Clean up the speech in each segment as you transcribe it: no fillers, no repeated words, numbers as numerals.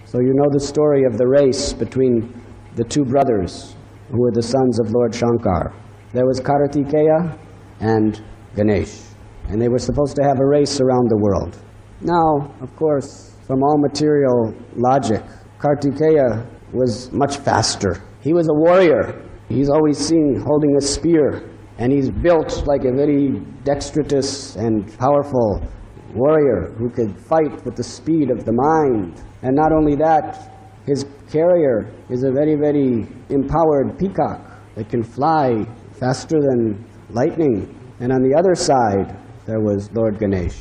So you know the story of the race between the two brothers who were the sons of Lord Shankar. There was Kartikeya and Ganesh, and they were supposed to have a race around the world. Now, of course, from all material logic, Kartikeya was much faster. He was a warrior. He's always seen holding a spear, and he's built like a very dexterous and powerful warrior who could fight with the speed of the mind. And not only that, his carrier is a very, very empowered peacock that can fly faster than lightning. And on the other side, there was Lord Ganesh.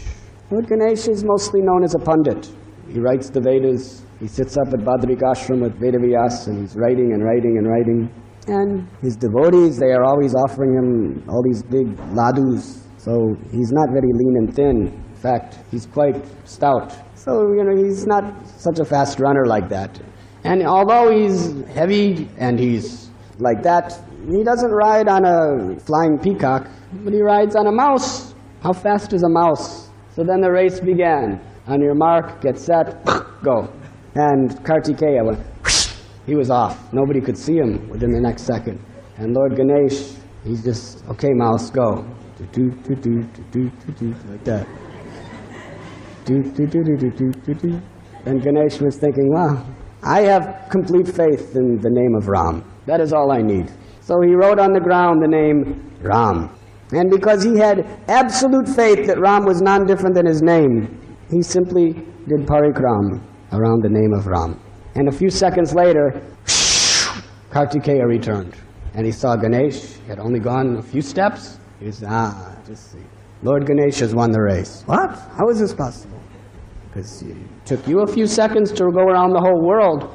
Lord Ganesh is mostly known as a pundit. He writes the Vedas. He sits up at Badrikashram with Vedavyas, and he's writing and writing and writing. And his devotees, they are always offering him all these big ladus. So he's not very lean and thin. In fact, he's quite stout. So, he's not such a fast runner like that. And although he's heavy and he's like that, he doesn't ride on a flying peacock, but he rides on a mouse. How fast is a mouse? So then the race began. On your mark, get set, go. And Kartikeya went, whoosh, he was off. Nobody could see him within the next second. And Lord Ganesh, he's just, okay, mouse, go. Like that. And Ganesh was thinking, wow, I have complete faith in the name of Ram. That is all I need. So he wrote on the ground the name Ram. And because he had absolute faith that Ram was none different than his name, he simply did parikram around the name of Ram. And a few seconds later, Kartikeya returned. And he saw Ganesh. He had only gone a few steps. He said, just see. Lord Ganesh has won the race. What? How is this possible? Because it took you a few seconds to go around the whole world.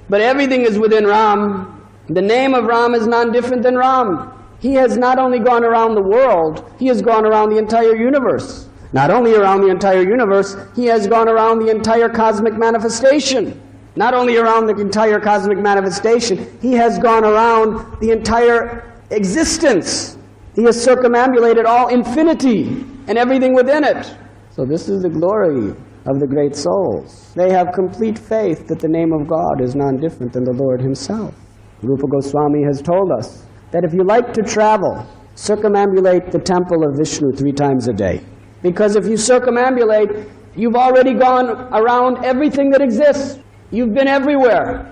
But everything is within Ram. The name of Ram is none different than Ram. He has not only gone around the world, he has gone around the entire universe. Not only around the entire universe, he has gone around the entire cosmic manifestation. Not only around the entire cosmic manifestation, he has gone around the entire existence. He has circumambulated all infinity and everything within it. So this is the glory of the great souls. They have complete faith that the name of God is none different than the Lord himself. Rupa Goswami has told us that if you like to travel, circumambulate the temple of Vishnu 3 times a day. Because if you circumambulate, you've already gone around everything that exists. You've been everywhere.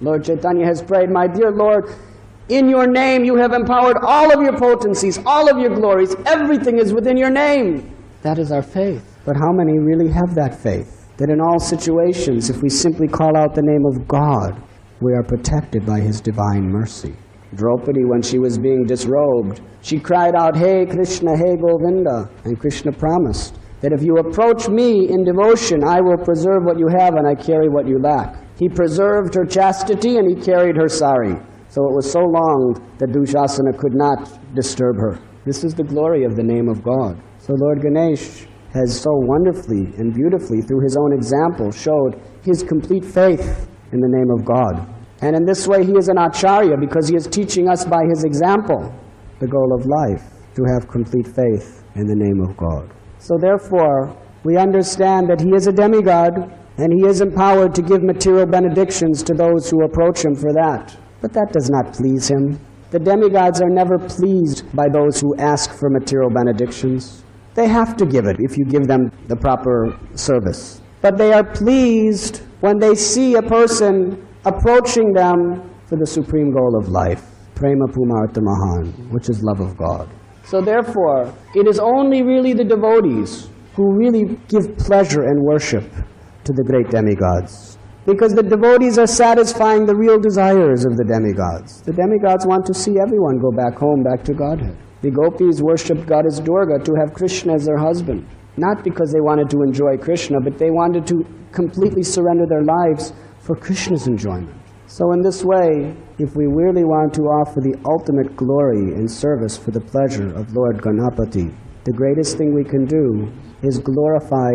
Lord Chaitanya has prayed, my dear Lord, in your name you have empowered all of your potencies, all of your glories. Everything is within your name. That is our faith. But how many really have that faith? That in all situations, if we simply call out the name of God, we are protected by his divine mercy. Draupadi, when she was being disrobed, she cried out, HareKrishna, Hey Govinda. And Krishna promised that if you approach me in devotion, I will preserve what you have and I carry what you lack. He preserved her chastity and he carried her sari. So it was so long that Dushasana could not disturb her. This is the glory of the name of God. So Lord Ganesh has so wonderfully and beautifully, through his own example, showed his complete faith in the name of God. And in this way he is an acharya because he is teaching us by his example the goal of life, to have complete faith in the name of God. So therefore, we understand that he is a demigod and he is empowered to give material benedictions to those who approach him for that. But that does not please him. The demigods are never pleased by those who ask for material benedictions. They have to give it if you give them the proper service. But they are pleased when they see a person approaching them for the supreme goal of life, prema pumartha mahan, which is love of God. So therefore, it is only really the devotees who really give pleasure and worship to the great demigods. Because the devotees are satisfying the real desires of the demigods. The demigods want to see everyone go back home, back to Godhead. The gopis worshipped Goddess Durga to have Krishna as their husband. Not because they wanted to enjoy Krishna, but they wanted to completely surrender their lives for Krishna's enjoyment. So in this way, if we really want to offer the ultimate glory and service for the pleasure of Lord Ganapati, the greatest thing we can do is glorify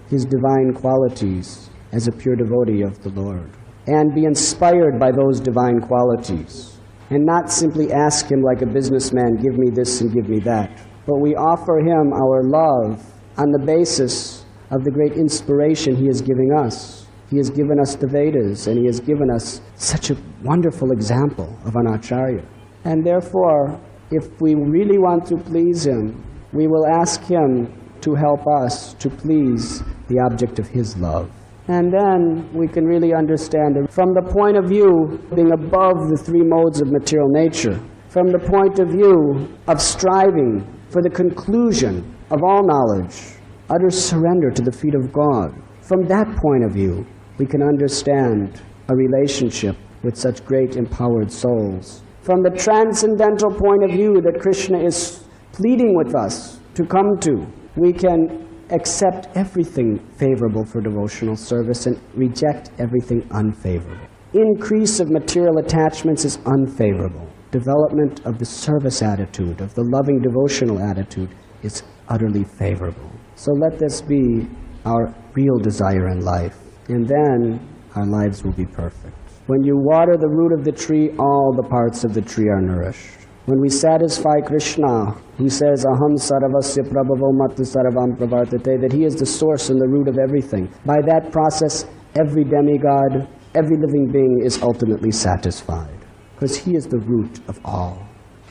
his divine qualities as a pure devotee of the Lord, and be inspired by those divine qualities, and not simply ask him like a businessman, give me this and give me that, but we offer him our love on the basis of the great inspiration he is giving us. He has given us the Vedas, and He has given us such a wonderful example of an acharya. And therefore, if we really want to please Him, we will ask Him to help us to please the object of His love. And then we can really understand it from the point of view being above the three modes of material nature, from the point of view of striving for the conclusion of all knowledge, utter surrender to the feet of God. From that point of view, we can understand a relationship with such great empowered souls. From the transcendental point of view that Krishna is pleading with us to come to, we can accept everything favorable for devotional service and reject everything unfavorable. Increase of material attachments is unfavorable. Development of the service attitude, of the loving devotional attitude, is utterly favorable. So let this be our real desire in life, and then our lives will be perfect. When you water the root of the tree, all the parts of the tree are nourished. When we satisfy Krishna, who says, Aham sarvasya prabhavo matu sarvam pravartate, that He is the source and the root of everything. By that process, every demigod, every living being is ultimately satisfied, because He is the root of all.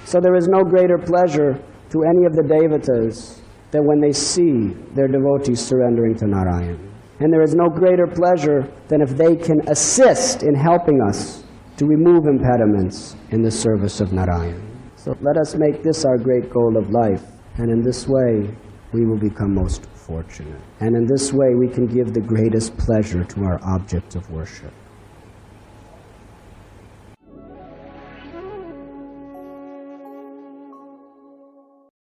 So there is no greater pleasure to any of the devatas than when they see their devotees surrendering to Narayan. And there is no greater pleasure than if they can assist in helping us to remove impediments in the service of Narayan. So let us make this our great goal of life, and in this way we will become most fortunate. And in this way we can give the greatest pleasure to our object of worship.